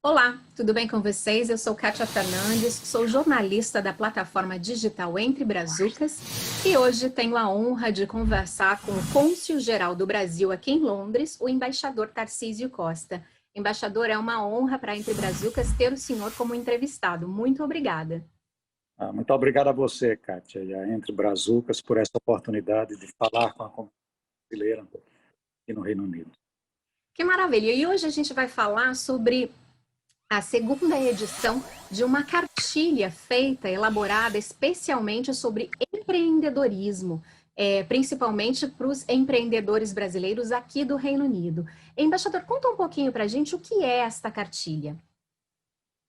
Olá, tudo bem com vocês? Eu sou Kátia Fernandes, sou jornalista da plataforma digital Entre Brazucas e hoje tenho a honra de conversar com o cônsul-geral do Brasil aqui em Londres, o embaixador Tarcísio Costa. Embaixador, é uma honra para Entre Brazucas ter o senhor como entrevistado. Muito obrigada. Muito obrigado a você, Kátia, e a Entre Brazucas, por essa oportunidade de falar com a comunidade brasileira aqui no Reino Unido. Que maravilha! E hoje a gente vai falar sobre a segunda edição de uma cartilha feita, elaborada especialmente sobre empreendedorismo, principalmente para os empreendedores brasileiros aqui do Reino Unido. Embaixador, conta um pouquinho para a gente o que é esta cartilha.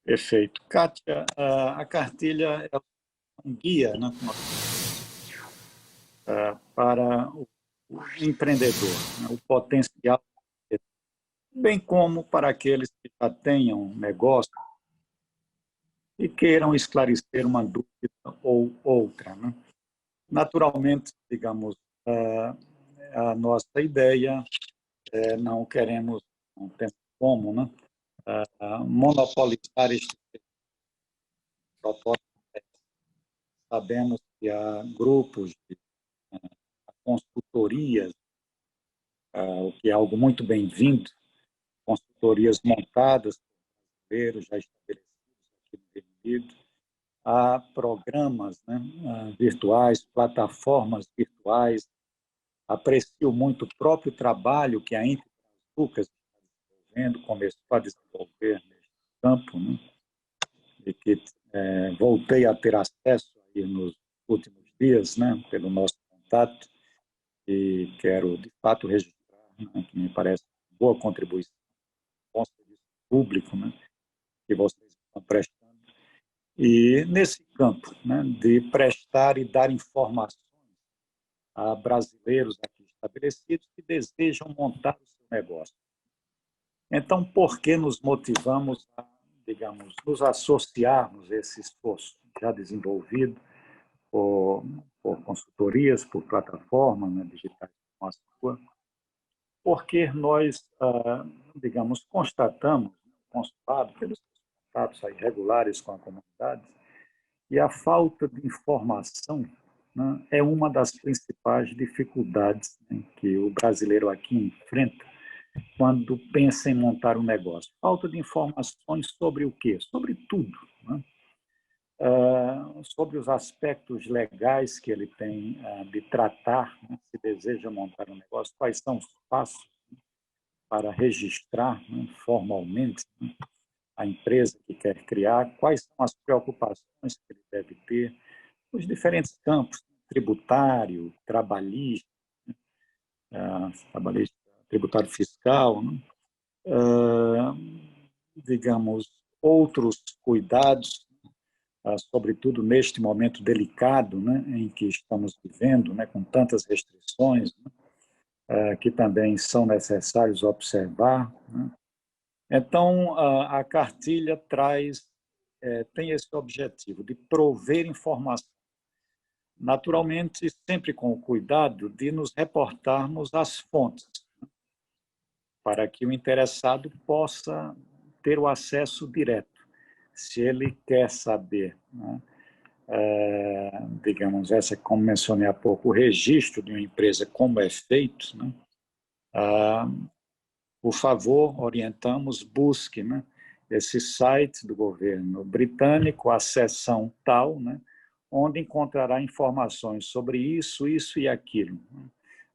Perfeito. Kátia, a cartilha é um guia, né, para o empreendedor, né, o potencial, bem como para aqueles que já tenham um negócio e queiram esclarecer uma dúvida ou outra, né? Naturalmente, digamos, a nossa ideia não queremos, não temos como, né, monopolizar este propósito. Sabemos que há grupos de consultorias, o que é algo muito bem-vindo, consultorias montadas por brasileiros já estabelecidos aqui no Reino Unido. Há programas, né, virtuais, plataformas virtuais. Aprecio muito o próprio trabalho que a Entre Brazucas está desenvolvendo, começou a desenvolver neste campo, né, e que voltei a ter acesso aí nos últimos dias, né, pelo nosso contato, e quero, de fato, registrar, né, que me parece uma boa contribuição com o serviço público, né, que vocês estão prestando. E nesse campo, né, de prestar e dar informações a brasileiros aqui estabelecidos que desejam montar o seu negócio. Então, por que nos motivamos a, digamos, nos associarmos a esse esforço já desenvolvido por consultorias, por plataformas, né, digitais como a sua? Porque nós, digamos, constatamos, constatado pelos contatos aí regulares com a comunidade, e a falta de informação, né, é uma das principais dificuldades, né, que o brasileiro aqui enfrenta quando pensa em montar um negócio. Falta de informações sobre o quê? Sobre tudo, né? Sobre os aspectos legais que ele tem de tratar, né, se deseja montar um negócio, quais são os passos para registrar, né, formalmente, né, a empresa que quer criar, quais são as preocupações que ele deve ter, os diferentes campos, tributário, trabalhista, trabalhista, tributário fiscal, né? Digamos, outros cuidados, sobretudo neste momento delicado, né, em que estamos vivendo, né, com tantas restrições, né, que também são necessários observar, né? Então, a cartilha tem esse objetivo de prover informação, naturalmente sempre com o cuidado de nos reportarmos às fontes, para que o interessado possa ter o acesso direto. Se ele quer saber, né, digamos, como mencionei há pouco, o registro de uma empresa, como é feito, né, por favor, orientamos, busque, né, esse site do governo britânico, a seção tal, né, onde encontrará informações sobre isso, isso e aquilo.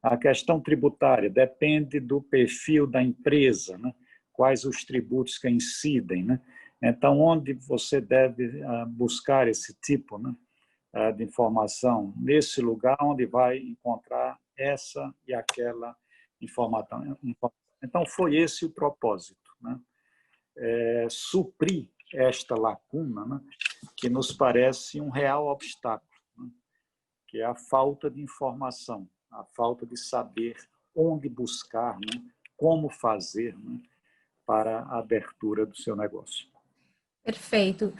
A questão tributária depende do perfil da empresa, né, quais os tributos que incidem, né? Então, onde você deve buscar esse tipo, né, de informação? Nesse lugar onde vai encontrar essa e aquela informação. Então, foi esse o propósito, né? Suprir esta lacuna, né, que nos parece um real obstáculo, né, que é a falta de informação, a falta de saber onde buscar, né, como fazer, né, para a abertura do seu negócio. Perfeito.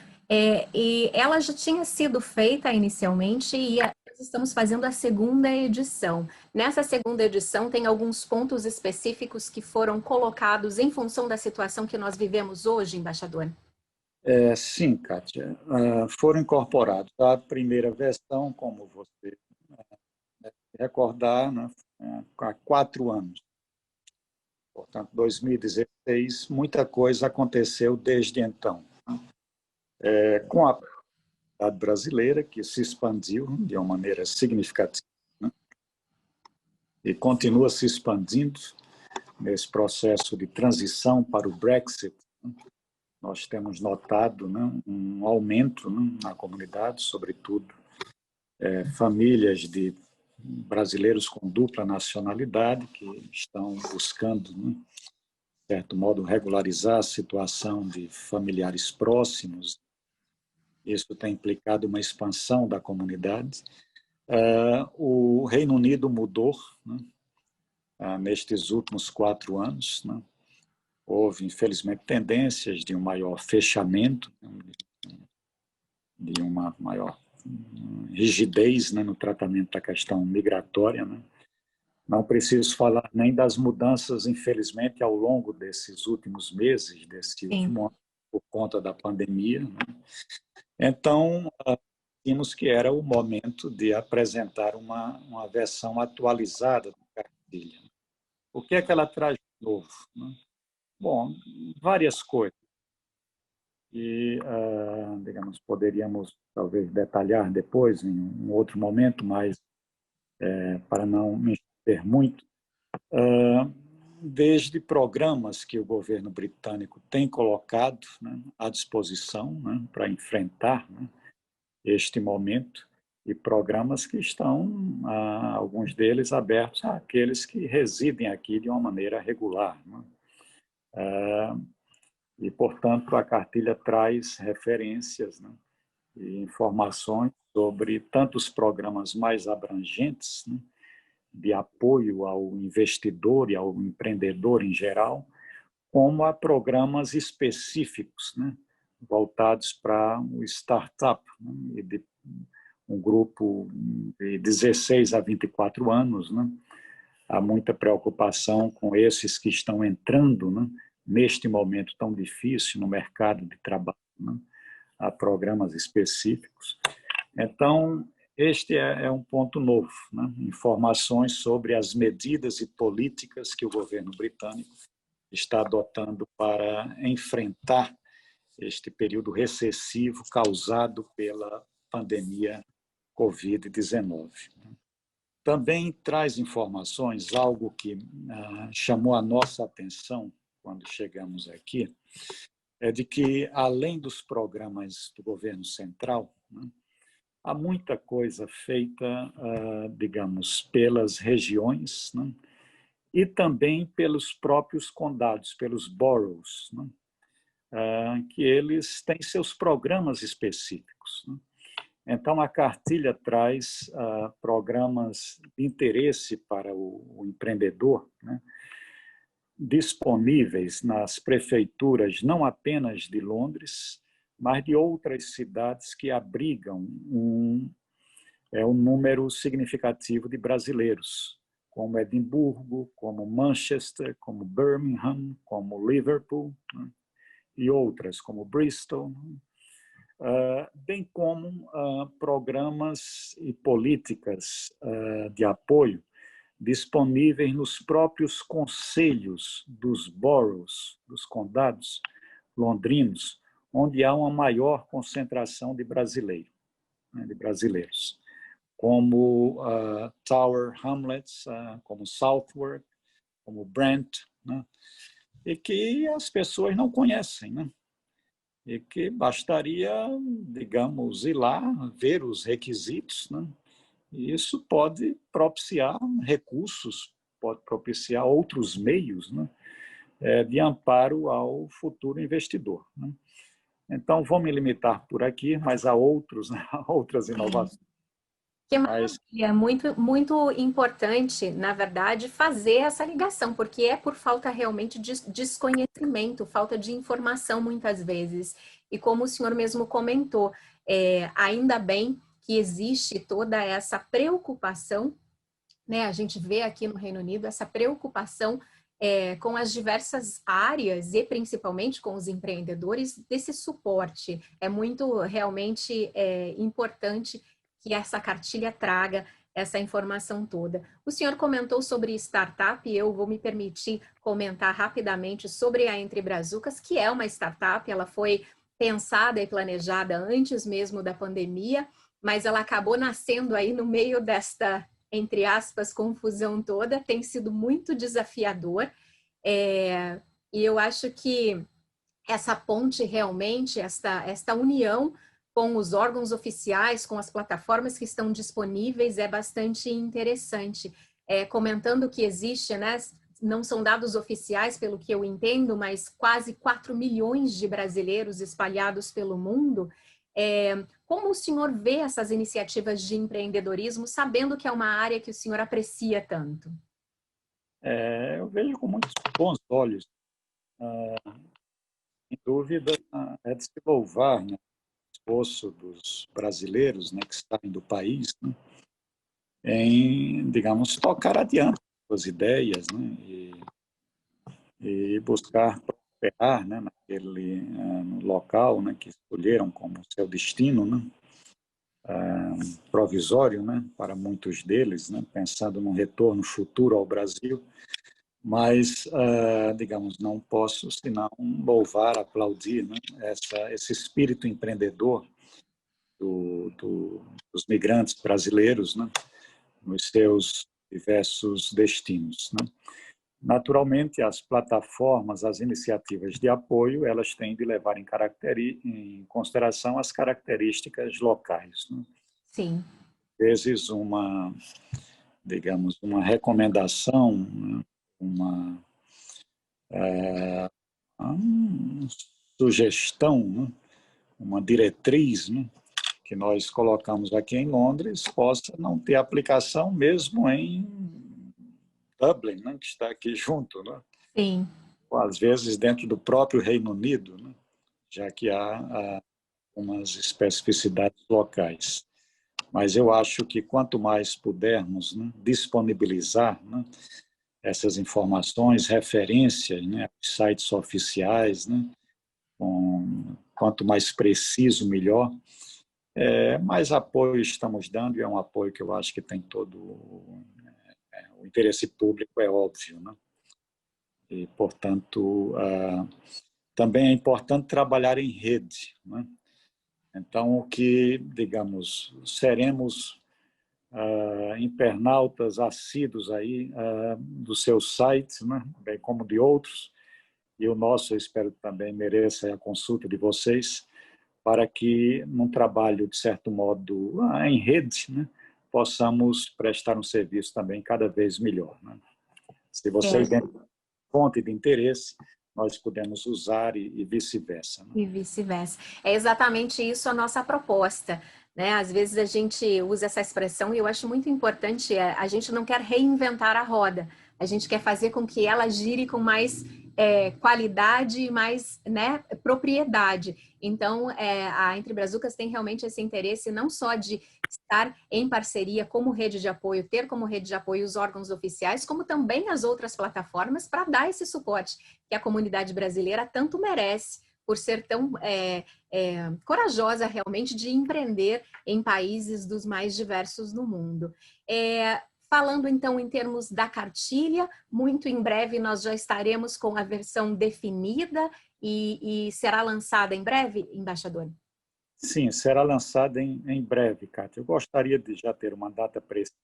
E ela já tinha sido feita inicialmente e nós estamos fazendo a segunda edição. Nessa segunda edição, tem alguns pontos específicos que foram colocados em função da situação que nós vivemos hoje, embaixador? Sim, Kátia. Foram incorporados à primeira versão, como você deve recordar, né, há 4 anos. Portanto, 2016, muita coisa aconteceu desde então. Com a comunidade brasileira, que se expandiu de uma maneira significativa, né, e continua se expandindo nesse processo de transição para o Brexit. Nós temos notado, né, um aumento, né, na comunidade, sobretudo famílias de brasileiros com dupla nacionalidade que estão buscando, né, de certo modo, regularizar a situação de familiares próximos. Isso tem implicado uma expansão da comunidade. O Reino Unido mudou, né, nestes últimos 4 anos. Né, houve, infelizmente, tendências de um maior fechamento, de uma maior rigidez, né, no tratamento da questão migratória. Né. Não preciso falar nem das mudanças, infelizmente, ao longo desses últimos meses, desse Sim. último ano, por conta da pandemia. Né. Então, vimos que era o momento de apresentar uma versão atualizada da cartilha. O que é que ela traz de novo? Né? Bom, várias coisas. E, digamos, poderíamos talvez detalhar depois, em um outro momento, mas para não me estender muito, desde programas que o governo britânico tem colocado, né, à disposição, né, para enfrentar, né, este momento, e programas que estão, alguns deles, abertos àqueles que residem aqui de uma maneira regular. Né. E, portanto, a cartilha traz referências, né, e informações sobre tantos programas mais abrangentes, né, de apoio ao investidor e ao empreendedor em geral, como a programas específicos, né, voltados para o startup, né, e de um grupo de 16 a 24 anos. Né, há muita preocupação com esses que estão entrando, né, neste momento tão difícil no mercado de trabalho. Né, há programas específicos. Então, este é um ponto novo, né? Informações sobre as medidas e políticas que o governo britânico está adotando para enfrentar este período recessivo causado pela pandemia Covid-19. Também traz informações, algo que chamou a nossa atenção quando chegamos aqui, é de que, além dos programas do governo central, né, há muita coisa feita, digamos, pelas regiões, né, e também pelos próprios condados, pelos boroughs, né, que eles têm seus programas específicos. Né. Então, a cartilha traz programas de interesse para o empreendedor, né, disponíveis nas prefeituras não apenas de Londres, mas de outras cidades que abrigam um número significativo de brasileiros, como Edimburgo, como Manchester, como Birmingham, como Liverpool, né, e outras, como Bristol, bem como programas e políticas de apoio disponíveis nos próprios conselhos dos boroughs, dos condados londrinos, onde há uma maior concentração de brasileiros, né, como Tower Hamlets, como Southwark, como Brent, né, e que as pessoas não conhecem, né, e que bastaria, digamos, ir lá, ver os requisitos, né, e isso pode propiciar recursos, pode propiciar outros meios, né, de amparo ao futuro investidor. Né. Então, vou me limitar por aqui, mas há outros, né, outras inovações. Que Mas maravilha, muito, muito importante, na verdade, fazer essa ligação, porque é por falta realmente de desconhecimento, falta de informação muitas vezes. E como o senhor mesmo comentou, ainda bem que existe toda essa preocupação, né? A gente vê aqui no Reino Unido essa preocupação com as diversas áreas e principalmente com os empreendedores desse suporte. É muito realmente importante que essa cartilha traga essa informação toda. O senhor comentou sobre startup e eu vou me permitir comentar rapidamente sobre a Entre Brazucas, que é uma startup, ela foi pensada e planejada antes mesmo da pandemia, mas ela acabou nascendo aí no meio desta, entre aspas, confusão toda, tem sido muito desafiador, e eu acho que essa ponte realmente, esta união com os órgãos oficiais, com as plataformas que estão disponíveis, é bastante interessante. Comentando que existe, né, não são dados oficiais, pelo que eu entendo, mas quase 4 milhões de brasileiros espalhados pelo mundo. Como o senhor vê essas iniciativas de empreendedorismo, sabendo que é uma área que o senhor aprecia tanto? eu vejo com muitos bons olhos. Sem dúvida, é de se louvar, né, o esforço dos brasileiros, né, que saem do país, né, em, digamos, tocar adiante suas ideias, né, e buscar prosperar, né, naquele no local, né, que escolheram como seu destino, né, provisório, né, para muitos deles, né, pensando num retorno futuro ao Brasil. Mas, digamos, não posso senão louvar, aplaudir, né, esse espírito empreendedor dos migrantes brasileiros, né, nos seus diversos destinos, né. Naturalmente, as plataformas, as iniciativas de apoio, elas têm de levar em consideração as características locais, né. Sim. Às vezes, digamos, uma recomendação, né, uma uma sugestão, né, uma diretriz, né, que nós colocamos aqui em Londres possa não ter aplicação mesmo em Dublin, né, que está aqui junto, né? Sim. Ou às vezes dentro do próprio Reino Unido, né, já que há umas especificidades locais. Mas eu acho que quanto mais pudermos, né, disponibilizar, né, essas informações, referências, né, sites oficiais, né, quanto mais preciso, melhor. Mais apoio estamos dando, e é um apoio que eu acho que tem todo o interesse público, é óbvio, né? E, portanto, também é importante trabalhar em rede, né? Então, o que, digamos, seremos internautas assíduos aí do seu site, né? Bem como de outros, e o nosso, eu espero que também mereça a consulta de vocês, para que, num trabalho, de certo modo, em rede, né, possamos prestar um serviço também cada vez melhor, né? Se vocês têm fonte de interesse, nós podemos usar e vice-versa, né? E vice-versa. É exatamente isso a nossa proposta, né? Às vezes a gente usa essa expressão e eu acho muito importante, a gente não quer reinventar a roda, a gente quer fazer com que ela gire com mais qualidade e mais, né, propriedade. Então, a Entre Brazucas tem realmente esse interesse não só de estar em parceria como rede de apoio, ter como rede de apoio os órgãos oficiais, como também as outras plataformas para dar esse suporte que a comunidade brasileira tanto merece por ser tão corajosa realmente de empreender em países dos mais diversos do mundo. Falando então em termos da cartilha, muito em breve nós já estaremos com a versão definida e será lançada em breve, embaixador? Sim, será lançada em breve, Cátia. Eu gostaria de já ter uma data precisa,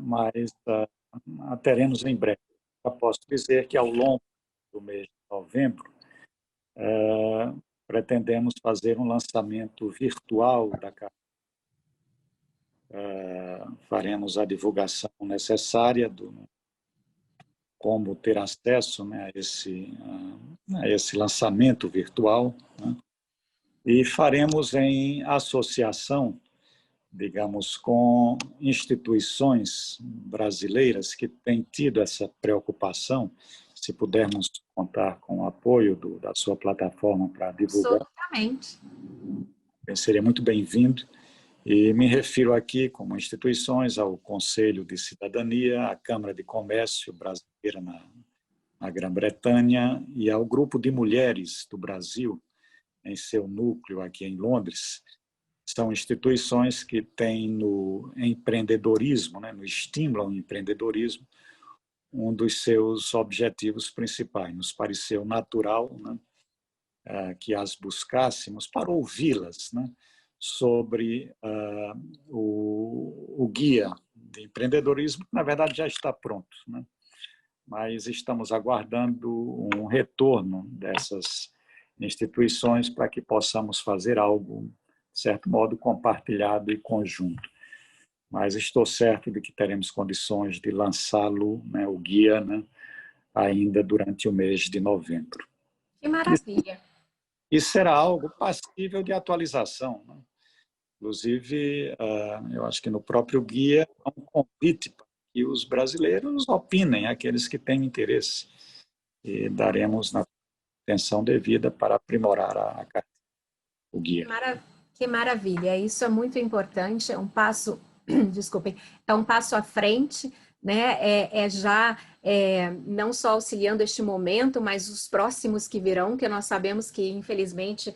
mas a teremos em breve. Eu posso dizer que ao longo do mês de novembro, pretendemos fazer um lançamento virtual da carta. Faremos a divulgação necessária do como ter acesso, né, a esse lançamento virtual, né, e faremos em associação, digamos, com instituições brasileiras que têm tido essa preocupação, se pudermos contar com o apoio da sua plataforma para divulgar, Absolutamente. seria muito bem-vindo. E me refiro aqui, como instituições, ao Conselho de Cidadania, à Câmara de Comércio Brasileira na Grã-Bretanha e ao Grupo de Mulheres do Brasil, em seu núcleo aqui em Londres. São instituições que têm no empreendedorismo, né, no estímulo ao empreendedorismo, um dos seus objetivos principais. Nos pareceu natural, né, que as buscássemos para ouvi-las, né, sobre o guia de empreendedorismo, que na verdade já está pronto, né, mas estamos aguardando um retorno dessas instituições para que possamos fazer algo, de certo modo, compartilhado e conjunto. Mas estou certo de que teremos condições de lançá-lo, né, o guia, né, ainda durante o mês de novembro. Que maravilha. E será algo passível de atualização, né? Inclusive, eu acho que no próprio guia há um convite para que os brasileiros opinem, aqueles que têm interesse, e daremos na atenção devida para aprimorar o guia. Que maravilha, isso é muito importante, é um passo, desculpem, é um passo à frente, né? Não só auxiliando este momento, mas os próximos que virão, que nós sabemos que, infelizmente,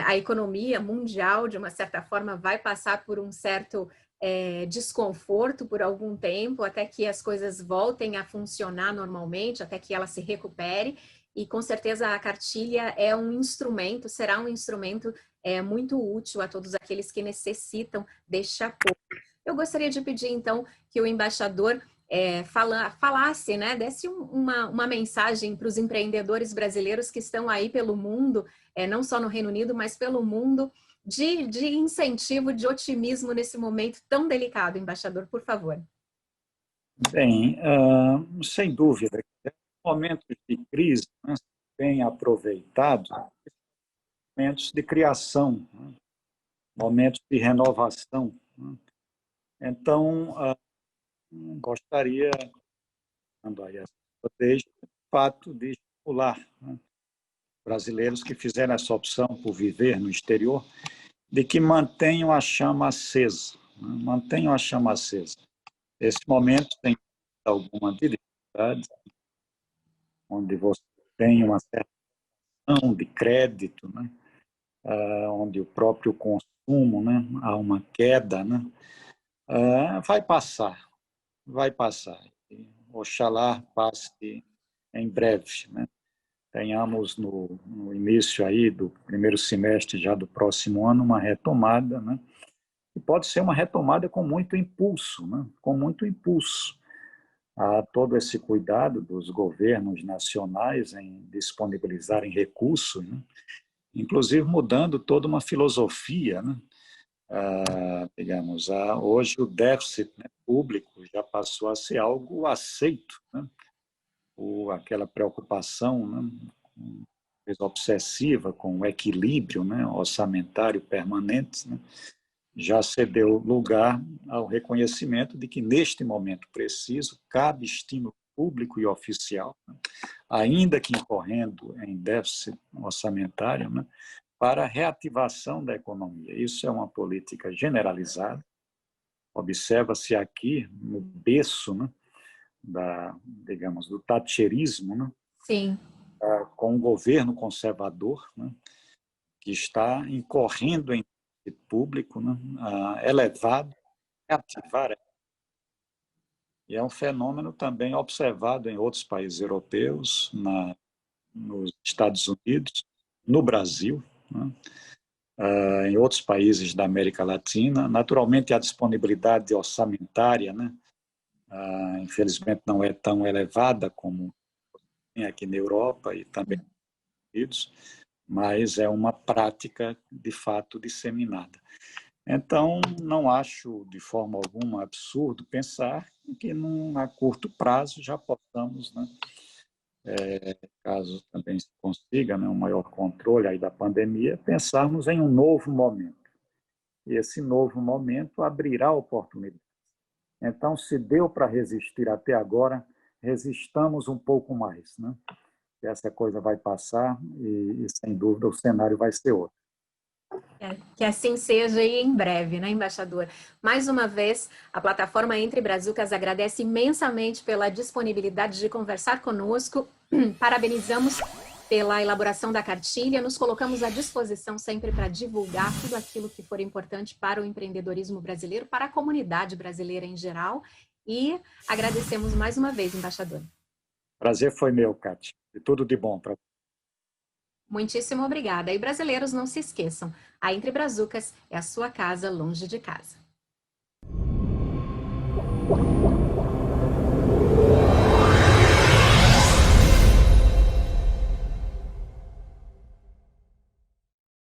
a economia mundial, de uma certa forma, vai passar por um certo desconforto por algum tempo, até que as coisas voltem a funcionar normalmente, até que ela se recupere. E com certeza a cartilha é um instrumento, será um instrumento muito útil a todos aqueles que necessitam deste apoio. Eu gostaria de pedir, então, que o embaixador falasse, né, desse uma mensagem para os empreendedores brasileiros que estão aí pelo mundo, não só no Reino Unido, mas pelo mundo, de incentivo, de otimismo nesse momento tão delicado, embaixador, por favor. Bem, sem dúvida, momentos de crise, né, bem aproveitado, momentos de criação, né, momentos de renovação, né. Então, gostaria, de fato, de estimular, né, brasileiros que fizeram essa opção por viver no exterior, de que mantenham a chama acesa, né, mantenham a chama acesa. Esse momento tem alguma dificuldade, onde você tem uma certa de crédito, né, onde o próprio consumo, né, há uma queda, né, vai passar, vai passar. Oxalá passe em breve, né? Tenhamos no início aí do primeiro semestre já do próximo ano uma retomada, né? E pode ser uma retomada com muito impulso, né? Com muito impulso. Há todo esse cuidado dos governos nacionais em disponibilizarem recursos, né? Inclusive mudando toda uma filosofia, né? Digamos, hoje o déficit, né, público já passou a ser algo aceito, né? Aquela preocupação, né, obsessiva com o equilíbrio, né, orçamentário permanente, né, já cedeu lugar ao reconhecimento de que, neste momento preciso, cabe estímulo público e oficial, né, ainda que incorrendo em déficit orçamentário, né, para a reativação da economia. Isso é uma política generalizada. Observa-se aqui, no berço, né, digamos, do thatcherismo, né, Sim. com um governo conservador, né, que está incorrendo em público, né, elevado, reativar. E é um fenômeno também observado em outros países europeus, nos Estados Unidos, no Brasil, né, em outros países da América Latina. Naturalmente, a disponibilidade orçamentária, né, infelizmente, não é tão elevada como aqui na Europa e também nos Estados Unidos, mas é uma prática, de fato, disseminada. Então, não acho de forma alguma absurdo pensar que, a curto prazo, já possamos, né, caso também se consiga, né, um maior controle aí da pandemia, pensarmos em um novo momento. E esse novo momento abrirá oportunidades. Então, se deu para resistir até agora, resistamos um pouco mais, né? Essa coisa vai passar e, sem dúvida, o cenário vai ser outro. Que assim seja e em breve, né, embaixador? Mais uma vez, a plataforma Entre Brazucas agradece imensamente pela disponibilidade de conversar conosco. Parabenizamos pela elaboração da cartilha, nos colocamos à disposição sempre para divulgar tudo aquilo que for importante para o empreendedorismo brasileiro, para a comunidade brasileira em geral, e agradecemos mais uma vez, embaixador. Prazer foi meu, Cátia, e tudo de bom para você. Muitíssimo obrigada. E brasileiros, não se esqueçam, a Entre Brazucas é a sua casa longe de casa.